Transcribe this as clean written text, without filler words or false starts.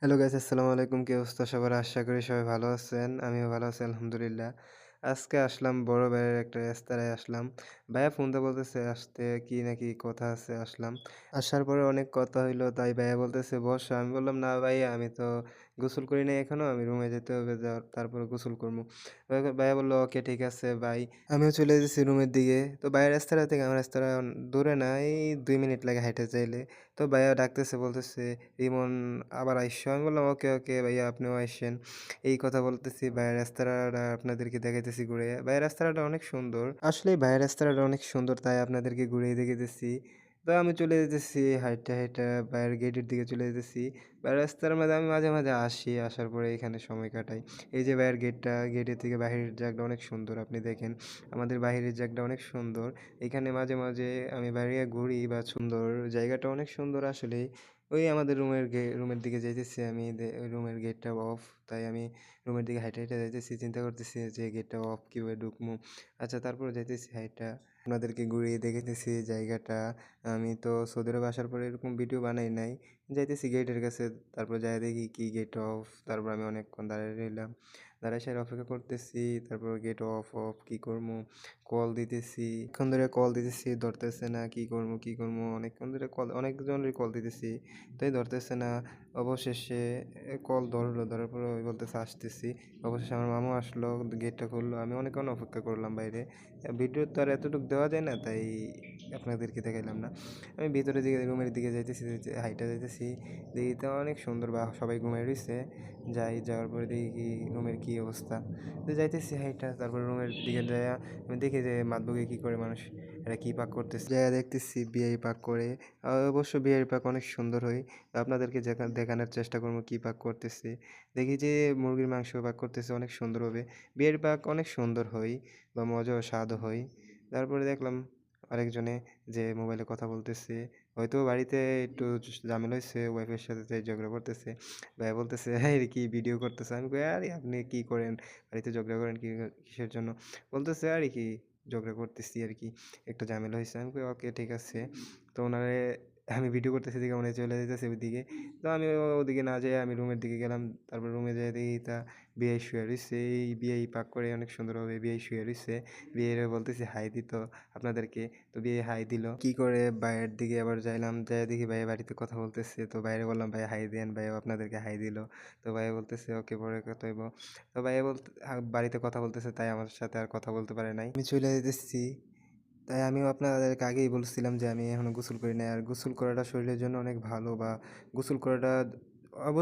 Hello guys, আসসালামু আলাইকুম। কি অবস্থা সবার? আশা করি সবাই ভালো আছেন। আমিও ভালো আছি আলহামদুলিল্লাহ। আজকে আসলাম বড় ভাইয়ের একটা রেস্তোরাঁয় আসলাম। ভাইয়া ফোন দিয়ে বলতেছে আসতে কি নাকি কথা আছে আসলাম। আসার পরে অনেক কথা হইলো তাই ভাইয়া বলতেছে বসো। আমি বললাম না ভাইয়া আমি তো গোসল করি নাই এখনো। আমি রুমে যেতে হবে তারপরে গোসল করবো। ভাইয়া বলল ওকে ঠিক আছে ভাই। আমিও চলে এসেছি রুমের দিকে। তো ভাইয়ের রেস্তোরাঁ থেকে আমার রেস্তোরাঁ দূরে না, এই ২ মিনিট লাগে হাঁইটা যাইলে। তো ভাইয়া ডাকতেছে বলতেছে ইমন আবার আইসো? আমি বললাম, "ওকে, ওকে ভাইয়া আপনিও আইসেন।" এই কথা বলতেছি, ভাইয়ের রেস্তোরাঁটা আপনাদেরকে দেখাইতেছি ঘুরে। ভাইয়ের রেস্তোরাঁটা অনেক সুন্দর। আসলেই ভাইয়ের রেস্তোরাঁটা অনেক সুন্দর, তাই আপনাদেরকে ঘুরিয়ে দেখাইতেছি। তো আমি চলে যেতেছি হাইটা, হাইটা ভাইয়ের গেটের দিকে চলে যেতেছি। ভাইয়ের রাস্তার মাঝে আমি মাঝে, মাঝে আসি। আসার পরে এখানে সময় কাটাই। এই যে ভাইয়ের গেটটা, গেটের থেকে বাহিরের জায়গাটা অনেক সুন্দর। আপনি দেখেন, আমাদের বাহিরের জায়গাটা অনেক সুন্দর। এখানে মাঝে, মাঝে আমি বাইরে ঘুরি বা সুন্দর, জায়গাটা অনেক সুন্দর আসলেই। ওই আমাদের রুমের দিকে যাইতেছি আমি। রুমের গেটটা অফ। তাই আমি রুমের দিকে হাইটা, হাইটা যাইতেছি। চিন্তা করতেছি যে গেটটা অফ কিভাবে ঢুকমু? আচ্ছা তারপরে যাইতেছি হাইটা। আপনাদেরকে ঘুরিয়ে দেখাইতেছি জায়গাটা। আমি তো সৌদি আরবে আসার পরে এরকম ভিডিও বানাই নাই। যাইতেছি গেটের কাছে, তারপর যাইয়া দেখি কি গেট অফ। তারপর আমি অনেকক্ষণ দাঁড়ায় রইলাম। দাঁড়ায় সাইরা অপেক্ষা করতেছি। তারপর গেট অফ, অফ কি করমু? কল দিতেছি। অনেকক্ষণ ধরে কল দিতেছি, ধরতেছে না। কি করমু, কি করমু? অনেকক্ষণ ধরে অনেকজনেরই কল দিতেছি। তাই ধরতেছে না। অবশেষে কল ধরলো। ধরার পরে ওই বলতেছে আসতেছি। অবশেষে আমার মামু আসলো, গেটটা খুললো। আমি অনেকক্ষণ অপেক্ষা করলাম বাইরে। ভিডিও তো আর এতটুকু দেওয়া যায় না, তাই আপনাদেরকে দেখাইলাম না। আমি ভিতরের দিকে রুমের দিকে যাইতেছি, হাইটা যাইতেছি। দেখি তো অনেক সুন্দর, বা সবাই ঘুমায় রইছে। যাওয়ার পরে দেখি কি রুমের কি অবস্থা। তো যাইতেছি হাইটা, তারপর রুমের দিকে যাইয়া আমি দেখি যে মাদবুকে কি করে মানুষ, এরা কি পাক করতেছে। যাইয়া দেখতেছি বিয়াই পাক করে। অবশ্য বিয়ের পাক অনেক সুন্দর হয়। আপনাদেরকে দেখানোর চেষ্টা করবো কি পাক করতেছে। দেখি যে মুরগির মাংস পাক করতেছে অনেক সুন্দরভাবে। বিয়ের পাক অনেক সুন্দর হয় বা মজা ও স্বাদও হয়। তারপরে দেখলাম আরেকজনে যে মোবাইলে কথা বলতেছে। হয়তো বাড়িতে একটু ঝামেলা হইছে, ওয়াইফের সাথে তাই ঝগড়া করতেছে। ভাইয়া বলতেছে, "এই কি ভিডিও করতেছে?" আমি কই, "আরে আপনি কি করেন? বাড়িতে ঝগড়া করেন কিসের জন্য?" বলতেছে, "আরে কি ঝগড়া করতেছি আরকি। একটু ঝামেলা হইছে।" আমি কই, "ওকে ঠিক আছে।" তো উনারে আমি ভিডিও করতেছি দেখে উনি চলে যাইতেছে ওইদিকে। তো আমি ওদিকে না যেয়ে আমি রুমের দিকে গেলাম। তারপর রুমে যেয়ে দেখি বিয়াই শুয়ে রইছে। এই বিয়াই পাক করে অনেক সুন্দরভাবে বিয়াই শুয়ে রইছে। বিয়াইরে বলতেছি হাই দিত আপনাদেরকে। তো বিয়ে হাই দিল। কি করে ভাইয়ের দিকে আবার যাইলাম। যাইয়া দেখি ভাইয়া বাড়িতে কথা বলতেছে। তো ভাইয়ারে বললাম, "ভাইয়া হাই দেন।" ভাইয়াও আপনাদেরকে হাই দিল। তো ভাইয়া বলতেছে, "ওকে পরে কথা হইব।" তো ভাইয়া বাড়িতে কথা বলতেছে, তাই আমার সাথে আর কথা বলতে পারে নাই। আমি চলে যাইতেছি। তাই আমিও আপনাদেরকে আগেই বলছিলাম যে আমি এখনো গোসল করি নাই। আর গোসল করাটা শরীরের জন্য অনেক ভালো, বা গোসল করাটা অবশ্যই